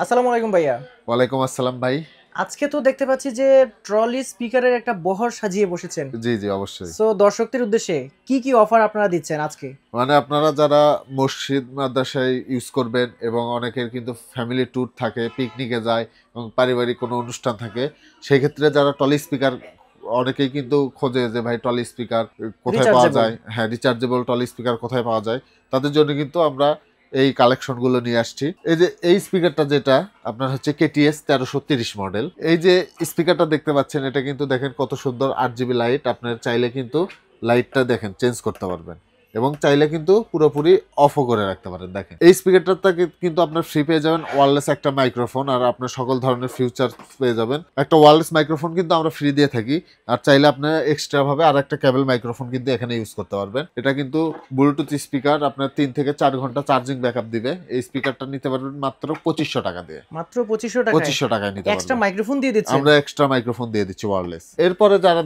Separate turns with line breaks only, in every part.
আসসালামু আলাইকুম ভাইয়া।
ওয়ালাইকুম আসসালাম ভাই।
আজকে তো দেখতে পাচ্ছি যে ট্রলি স্পিকারের একটা বহর সাজিয়ে বসেছেন।
জি, জি অবশ্যই।
সো দর্শকদের উদ্দেশ্যে কি কি অফার আপনারা দিচ্ছেন আজকে?
মানে আপনারা যারা মসজিদ মাদ্রাসায় ইউজ করবেন এবং অনেকের কিন্তু ফ্যামিলি ট্যুর থাকে, পিকনিকে যায় এবং পারিবারিক কোনো অনুষ্ঠান থাকে, সেক্ষেত্রে যারা টলি স্পিকার অনেকেই কিন্তু খোঁজে যে ভাই টলি স্পিকার কোথায় পাওয়া
রিচার্জেবল।
যায়? হ্যাঁ, রিচার্জেবল টলি স্পিকার কোথায় পাওয়া যায়? তাদের জন্য কিন্তু আমরা এই কালেকশনগুলো নিয়ে আসছি। এই যে এই স্পিকারটা যেটা আপনার হচ্ছে কেটিএস 1330 মডেল। এই যে স্পিকারটা দেখতে পাচ্ছেন এটা কিন্তু দেখেন কত সুন্দর 8 জিবি লাইট। আপনার চাইলে কিন্তু লাইটটা দেখেন চেঞ্জ করতে পারবেন এবং চাইলে কিন্তু পুরোপুরি অফও করে রাখতে পারেন। দেখেন এই স্পিকারটাতে কিন্তু আপনার ফ্রি পেয়ে যাবেন ওয়্যারলেস একটা মাইক্রোফোন, আর আপনার সকল ধরনের ফিউচার পেয়ে যাবেন। একটা ওয়্যারলেস মাইক্রোফোন কিন্তু আমরা ফ্রি দিয়ে থাকি, আর চাইলে আপনার এক্সট্রা ভাবে আর একটা কেবল মাইক্রোফোন কিন্তু এখানে ইউজ করতে পারবেন। এটা কিন্তু ব্লুটুথ স্পিকার, আপনার 3 থেকে 4 ঘন্টা চার্জিং ব্যাকআপ দিবে। এই স্পিকারটা নিতে পারবেন মাত্র 2500 টাকা দিয়ে।
মাত্র 2500 টাকায়
2500 টাকায় নিতে
এক্সট্রা
পারবেন।
মাইক্রোফোন দিয়ে দিচ্ছেন।
আমরা এক্সট্রা মাইক্রোফোন দিয়ে দিচ্ছি ওয়্যারলেস। এরপরে যারা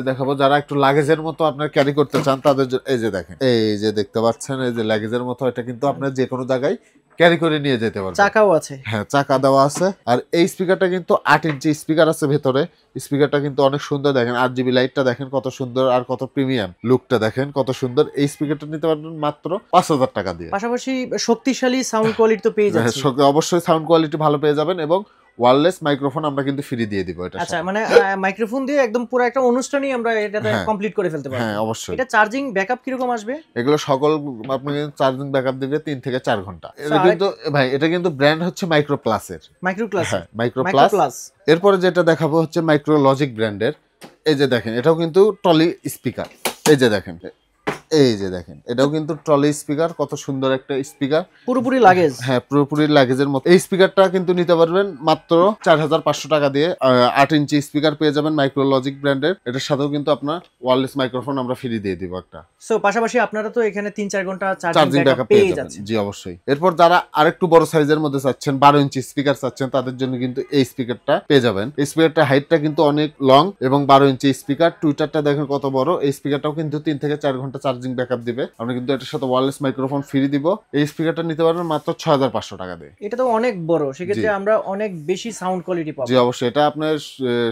দেখাবো যারা একটু লাগেজের মতো আপনার ক্যারি করতে চান তাদের জন্য এই যে দেখেন, এই যে দেখতে পাচ্ছেন, এই যে লাগেজের মতো এটা কিন্তু আপনার যে কোনো জায়গায় ক্যারি করে নিয়ে যেতে পারবেন।
চাকাও আছে।
হ্যাঁ, চাকা দেওয়া আছে। আর এই স্পিকারটা কিন্তু 8 ইঞ্চি স্পিকার আছে ভেতরে। স্পিকারটা কিন্তু অনেক সুন্দর, দেখেন 8 জিবি লাইটটা দেখেন কত সুন্দর, আর কত প্রিমিয়াম লুকটা দেখেন কত সুন্দর। এই স্পিকারটা নিতে পারবেন মাত্র 5000 টাকা দিয়ে।
পাশাপাশি শক্তিশালী সাউন্ড কোয়ালিটি তো পেয়ে
হ্যাঁ,
যাচ্ছি।
অবশ্যই সাউন্ড কোয়ালিটি ভালো পেয়ে যাবেন এবং ওয়্যারলেস মাইক্রোফোন আমরা কিন্তু ফ্রি দিয়ে দিব এটার
আচ্ছা,
সাথে।
মানে মাইক্রোফোন দিয়ে একদম পুরো একটা অনুষ্ঠানই আমরা এটাতে
হ্যাঁ,
কমপ্লিট করে ফেলতে পারবো।
হ্যাঁ অবশ্যই।
এটা চার্জিং ব্যাকআপ কিরকম আসবে?
এগুলো সকল আপনাকে চার্জিং ব্যাকআপ দিবে 3 থেকে 4 ঘন্টা।
সো
এটা কিন্তু ভাই, এটা কিন্তু ব্র্যান্ড হচ্ছে মাইক্রো প্লাসের।
মাইক্রো ক্লাসের।
হ্যাঁ, মাইক্রো
মাইক্রো
প্লাস।
প্লাস।
এরপরে যেটা দেখাবো হচ্ছে মাইক্রো লজিক ব্র্যান্ডের। এই যে দেখেন, এটাও কিন্তু টলি স্পিকার। এই যে দেখেন, এই যে দেখেন, এটাও কিন্তু ট্রলি স্পিকার, কত সুন্দর একটা স্পিকার।
পুরোপুরি লাগেজ।
হ্যাঁ, পুরোপুরি লাগেজের মতো। এই স্পিকারটা কিন্তু নিতে পারবেন মাত্র 4500 টাকা দিয়ে। 8 ইঞ্চি স্পিকার পেয়ে যাবেন মাইক্রোলজিক ব্র্যান্ডের। এটার সাথেও কিন্তু আপনার ওয়্যারলেস মাইক্রোফোন আমরা ফ্রি দিয়ে দিব একটা।
সো পাশাপাশি আপনারা তো এখানে 3-4 ঘন্টা চার্জিং
চার্জিং
ব্যাকআপ
ব্যাকআপ পেয়ে
পেয়ে
যাবেন,
যাচ্ছেন।
জি অবশ্যই। এরপর যারা আরেকটু বড় সাইজের মধ্যে চাচ্ছেন, 12 ইঞ্চি স্পিকার চাচ্ছেন, তাদের জন্য কিন্তু এই স্পিকারটা পেয়ে যাবেন। এই স্পিকারটা হাইটটা কিন্তু অনেক লং এবং 12 ইঞ্চি স্পিকার। টুইটারটা দেখেন কত বড়। এই স্পিকারটাও কিন্তু 3 থেকে 4 ঘন্টা চার্জিং ব্যাকআপ দিবে। আমরা কিন্তু এটার সাথে ওয়্যারলেস মাইক্রোফোন ফ্রি দিব। এই স্পিকারটা নিতে পারবেন মাত্র 6500 টাকা দিয়ে।
এটা তো অনেক বড়,
জি,
সেক্ষেত্রে আমরা অনেক বেশি সাউন্ড কোয়ালিটি
জি
পাবো।
অবশ্যই। এটা আপনার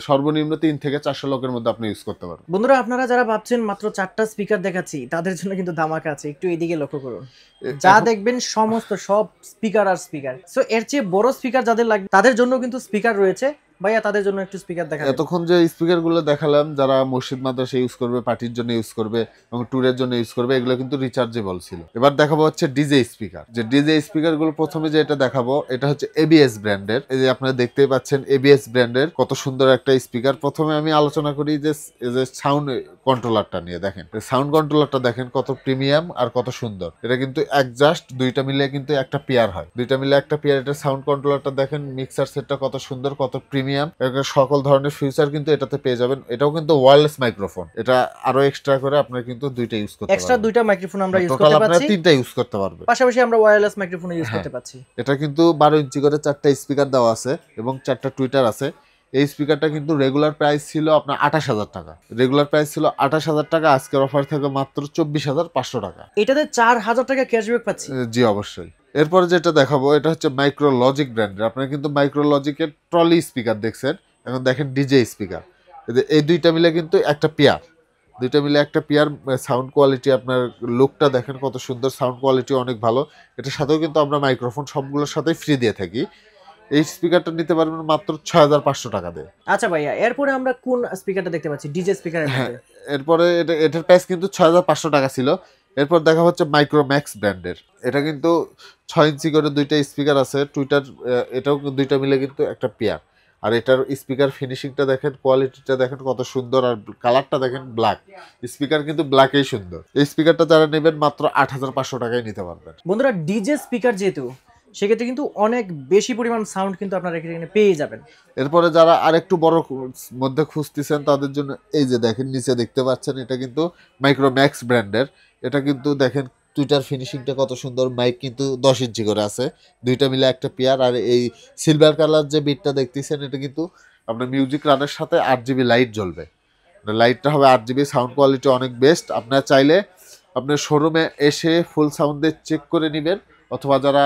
সর্বনিম্ন 3 থেকে 400 লোকের মধ্যে আপনি ইউজ করতে পারবেন।
বন্ধুরা, আপনারা যারা ভাবছেন মাত্র 4টা স্পিকার দেখাচ্ছি, তাদের জন্য কিন্তু ধামাকা আছে, একটু এদিকে লক্ষ্য করুন। যা
এখন
দেখবেন সমস্ত সব স্পিকার আর স্পিকার। সো এর চেয়ে বড় স্পিকার যাদের লাগবে তাদের জন্য কিন্তু স্পিকার রয়েছে। ভাইয়া, তাদের জন্য একটু স্পিকার দেখাবেন।
এতক্ষণ যে স্পিকার গুলো দেখালাম, যারা মসজিদ মাদ্রাসা ইউজ করবে, পার্টির জন্য ইউজ করবে এবং ট্যুরের জন্য ইউজ করবে, এগুলো কিন্তু রিচার্জেবল ছিল। এবার দেখাবো হচ্ছে ডিজে স্পিকার। যে ডিজে স্পিকার গুলো প্রথমে যে এটা দেখাবো, এটা হচ্ছে এবিএস ব্র্যান্ডের। এই যে আপনারা দেখতেই পাচ্ছেন এবিএস ব্র্যান্ডের কত সুন্দর একটা স্পিকার। প্রথমে আমি আলোচনা করি যে সাউন্ড কন্ট্রোলারটা নিয়ে। দেখেন সাউন্ড কন্ট্রোলারটা দেখেন কত প্রিমিয়াম আর কত সুন্দর। এটা কিন্তু একজাস্ট দুইটা মিলে কিন্তু একটা পেয়ার হয়, দুইটা মিলে একটা পেয়ার। এটা সাউন্ড কন্ট্রোলারটা দেখেন, মিক্সার সেটটা কত সুন্দর, কত প্রিমিয়াম। সকল ধরনের ফিচার কিন্তু এটাতে পেয়ে যাবেন। এটাও কিন্তু ওয়্যারলেস মাইক্রোফোন। এটা আরো এক্সট্রা করে আপনার কিন্তু দুইটা ইউজ করতে
এক্সট্রা
পারবেন।
দুইটা মাইক্রোফোন আমরা ইউজ
টোটাল
করতে
আপনারা
পাচ্ছি।
3টা ইউজ করতে পারবেন।
পাশাপাশি আমরা ওয়্যারলেস মাইক্রোফোন ইউজ
হ্যাঁ,
করতে পাচ্ছি।
এটা কিন্তু 12 ইঞ্চি করে 4টা স্পিকার দেওয়া আছে এবং 4টা টুইটার আছে। এই স্পিকারটা কিন্তু রেগুলার প্রাইস ছিল আপনার 28,000 টাকা। রেগুলার প্রাইস ছিল 28,000 টাকা, আজকের অফার থেকে মাত্র 24,500 টাকা।
এটাতে 4000 টাকা ক্যাশব্যাক পাচ্ছি।
জি অবশ্যই। এরপরে যেটা দেখাবো, এটা হচ্ছে মাইক্রোলজিক ব্র্যান্ডের। আপনারা কিন্তু মাইক্রোলজিকের ট্রলি স্পিকার দেখছেন, এখন দেখেন ডিজে স্পিকার। এই দুইটা মিলে কিন্তু একটা পেয়ার, দুইটা মিলে একটা পেয়ার। সাউন্ড কোয়ালিটি, আপনার লুকটা দেখেন কত সুন্দর, সাউন্ড কোয়ালিটি অনেক ভালো। এটার সাথেও কিন্তু আমরা মাইক্রোফোন সবগুলোর সাথেই ফ্রি দিয়ে থাকি। এই স্পিকারটা নিতে পারবেন মাত্র 6500 টাকা দিয়ে।
আচ্ছা ভাইয়া, এরপরে আমরা কোন স্পিকারটা দেখতে পাচ্ছি ডিজে স্পিকারের
হ্যাঁ,
মধ্যে?
এরপরে এটার প্রাইস কিন্তু 6500 টাকা ছিল। এরপর দেখা হচ্ছে মাইক্রোম্যাক্স ব্র্যান্ডের। এটা কিন্তু 6 ইঞ্চি করে দুইটা স্পিকার আছে টুইটার। এটাও দুইটা মিলে কিন্তু একটা পেয়ার। আর এটার স্পিকার ফিনিশিংটা দেখেন, কোয়ালিটিটা দেখেন কত সুন্দর, আর কালারটা দেখেন ব্ল্যাক। স্পিকার কিন্তু ব্ল্যাকেই সুন্দর। এই স্পিকারটা যারা নেবেন মাত্র 8500 টাকায় নিতে পারবেন।
বন্ধুরা, ডিজে স্পিকার যেহেতু, সেক্ষেত্রে কিন্তু অনেক বেশি পরিমাণ সাউন্ড কিন্তু আপনারা এখানে পেয়ে যাবেন।
এরপরে যারা আরেকটু বড় মধ্যে খুঁজতেছেন তাদের জন্য এই যে দেখেন নিচে দেখতে পাচ্ছেন, এটা কিন্তু মাইক্রোম্যাক্স ব্র্যান্ডের। এটা কিন্তু দেখেন টুইটার ফিনিশিংটা কত সুন্দর। মাইক কিন্তু 10 ইঞ্চি করে আছে, দুইটা মিলে একটা পেয়ার। আর এই সিলভার কালার যে বিটটা দেখতেছেন, এটা কিন্তু আপনার মিউজিক রানের সাথে 8 জিবি লাইট জ্বলবে। লাইটটা হবে 8 জিবি, সাউন্ড কোয়ালিটি অনেক বেস্ট। আপনার চাইলে আপনার শোরুমে এসে ফুল সাউন্ডে চেক করে নেবেন, অথবা যারা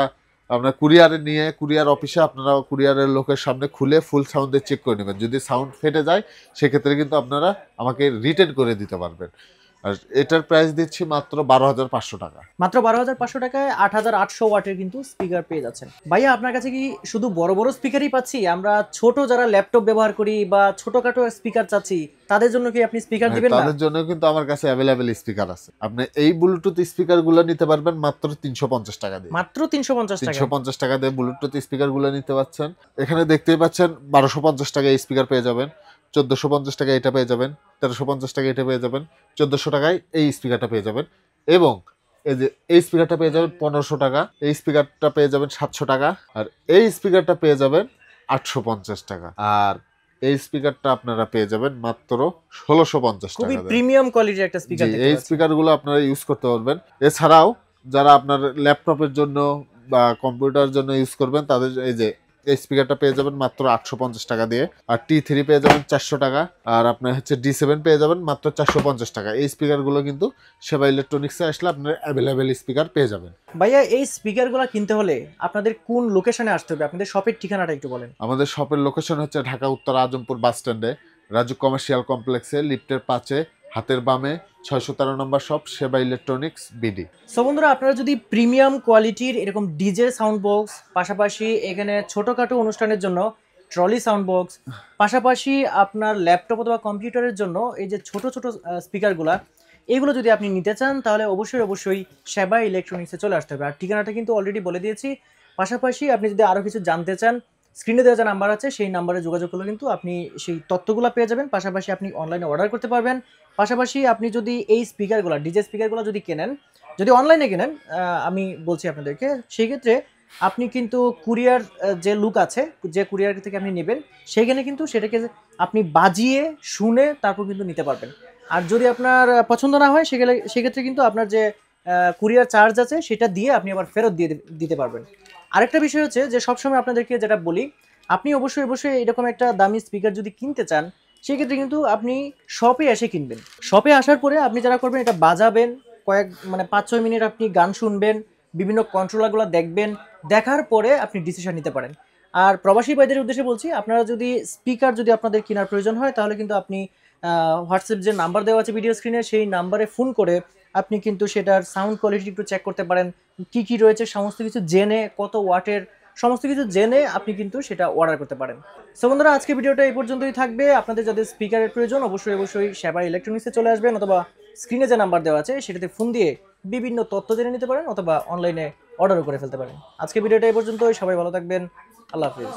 আপনার কুরিয়ারে নিয়ে কুরিয়ার অফিসে আপনারা কুরিয়ারের লোকের সামনে খুলে ফুল সাউন্ডে চেক করে নেবেন। যদি সাউন্ড ফেটে যায় সেক্ষেত্রে কিন্তু আপনারা আমাকে রিটার্ন করে দিতে পারবেন। আর এটার প্রাইস দিচ্ছি মাত্র 12,500 টাকা।
মাত্র 12,500 টাকায় 8,800 ওয়াটের কিন্তু স্পিকার পেয়ে যাচ্ছেন। ভাইয়া আপনার কাছে কি শুধু বড় বড় স্পিকারই পাচ্ছি? আমরা ছোট যারা ল্যাপটপ ব্যবহার করি বা ছোটখাটো স্পিকার চাচ্ছি তাদের জন্য কি আপনি স্পিকার দিবেন না?
তাদের জন্য কিন্তু আমার কাছে অ্যাভেলেবেল স্পিকার আছে। আপনি এই ব্লুটুথ স্পিকারগুলো নিতে পারবেন মাত্র 350 টাকা দিয়ে।
মাত্র 350 টাকা।
350 টাকা দিয়ে ব্লুটুথ স্পিকারগুলো নিতে পাচ্ছেন। এখানে দেখতেই পাচ্ছেন 1250 টাকা এই স্পিকার পেয়ে যাবেন, 1450 টাকা এটা পেয়ে যাবেন, 1350 টাকা এটা পেয়ে যাবেন, 1400 টাকায় এই স্পিকারটা পেয়ে যাবেন, এবং এই যে এই স্পিকারটা পেয়ে যাবেন 1500 টাকা, এই স্পিকারটা পেয়ে যাবেন 700 টাকা, আর এই স্পিকারটা পেয়ে যাবেন 850 টাকা, আর এই স্পিকারটা আপনারা পেয়ে যাবেন মাত্র 1650 টাকা।
খুবই প্রিমিয়াম কোয়ালিটির একটা স্পিকার।
এই স্পিকারগুলো আপনারা ইউজ করতে পারবেন। এছাড়াও যারা আপনার ল্যাপটপের জন্য বা কম্পিউটারের জন্য ইউজ করবেন তাদের এই যে এই স্পিকারটা পেয়ে যাবেন মাত্র 850 টাকা দিয়ে, আর T3 পেয়ে যাবেন 400 টাকা, আর আপনার হচ্ছে D7 পেয়ে যাবেন মাত্র 450 টাকা। এই স্পিকারগুলো কিন্তু সেবা ইলেকট্রনিক্সে আসলে আপনার অ্যাভেলেবেল স্পিকার পেয়ে যাবেন।
ভাইয়া এই স্পিকারগুলো কিনতে হলে আপনাদের কোন লোকেশনে আসতে হবে? আপনাদের শপের ঠিকানাটা একটু বলেন।
আমাদের শপের লোকেশন হচ্ছে ঢাকা উত্তর আজমপুর বাস স্ট্যান্ডে, রাজু কমার্শিয়াল কমপ্লেক্সে, লিফটের 5-এ, হাতের বামে 613 নম্বর শপ, সেবা ইলেকট্রনিক্স বিডি।
সো বন্ধুরা, আপনারা যদি প্রিমিয়াম কোয়ালিটির এরকম ডিজে সাউন্ড বক্স, পাশাপাশি এখানে ছোটোখাটো অনুষ্ঠানের জন্য ট্রলি সাউন্ড বক্স, পাশাপাশি আপনার ল্যাপটপ অথবা কম্পিউটারের জন্য এই যে ছোট ছোট স্পিকারগুলা, এগুলো যদি আপনি নিতে চান তাহলে অবশ্যই সেবা ইলেকট্রনিক্সে চলে আসতে হবে। আর ঠিকানাটা কিন্তু অলরেডি বলে দিয়েছি। পাশাপাশি আপনি যদি আরও কিছু জানতে চান, স্ক্রিনে দেওয়া যে নাম্বার আছে সেই নাম্বারে যোগাযোগ করলে কিন্তু আপনি সেই তথ্যগুলো পেয়ে যাবেন। পাশাপাশি আপনি অনলাইনে অর্ডার করতে পারবেন। পাশাপাশি আপনি যদি এই স্পিকারগুলো, ডিজে স্পিকারগুলো যদি কেনেন, যদি অনলাইনে কেনেন, আমি বলছি আপনাদেরকে, সেই ক্ষেত্রে আপনি কিন্তু কুরিয়ার যে লুক আছে, যে কুরিয়ার থেকে আপনি নেবেন, সেখানে কিন্তু সেটাকে আপনি বাজিয়ে শুনে তারপর কিন্তু নিতে পারবেন। আর যদি আপনার পছন্দ না হয় সেক্ষেত্রে কিন্তু আপনার যে কুরিয়ার চার্জ আছে সেটা দিয়ে আপনি আবার ফেরত দিতে পারবেন। আরেকটা বিষয় হচ্ছে যে সবসময় আপনাদেরকে যেটা বলি, আপনি অবশ্যই এরকম একটা দামি স্পিকার যদি কিনতে চান, সেক্ষেত্রে কিন্তু আপনি শপে এসে কিনবেন। শপে আসার পরে আপনি যারা করবেন, এটা বাজাবেন, 5-6 মিনিট আপনি গান শুনবেন, বিভিন্ন কন্ট্রোলারগুলো দেখবেন, দেখার পরে আপনি ডিসিশন নিতে পারেন। আর প্রবাসী ভাইদের উদ্দেশ্যে বলছি, আপনারা যদি স্পিকার যদি আপনাদের কেনার প্রয়োজন হয় তাহলে কিন্তু আপনি হোয়াটসঅ্যাপ যে নাম্বার দেওয়া আছে ভিডিও স্ক্রিনে, সেই নাম্বারে ফোন করে আপনি কিন্তু সেটার সাউন্ড কোয়ালিটি একটু চেক করতে পারেন, কি রয়েছে সমস্ত কিছু জেনে, কত ওয়াটের সমস্ত কিছু জেনে আপনি কিন্তু সেটা অর্ডার করতে পারেন। সো বন্ধুরা, আজকে ভিডিওটা এই পর্যন্তই থাকবে। আপনাদের যাদের স্পিকারের প্রয়োজন অবশ্যই সেবা ইলেকট্রনিক্সে চলে আসবেন, অথবা স্ক্রিনে যে নাম্বার দেওয়া আছে সেটাতে ফোন দিয়ে বিভিন্ন তথ্য জেনে নিতে পারেন, অথবা অনলাইনে অর্ডারও করে ফেলতে পারেন। আজকে ভিডিওটা এই পর্যন্তই। সবাই ভালো থাকবেন। আল্লাহ হাফিজ।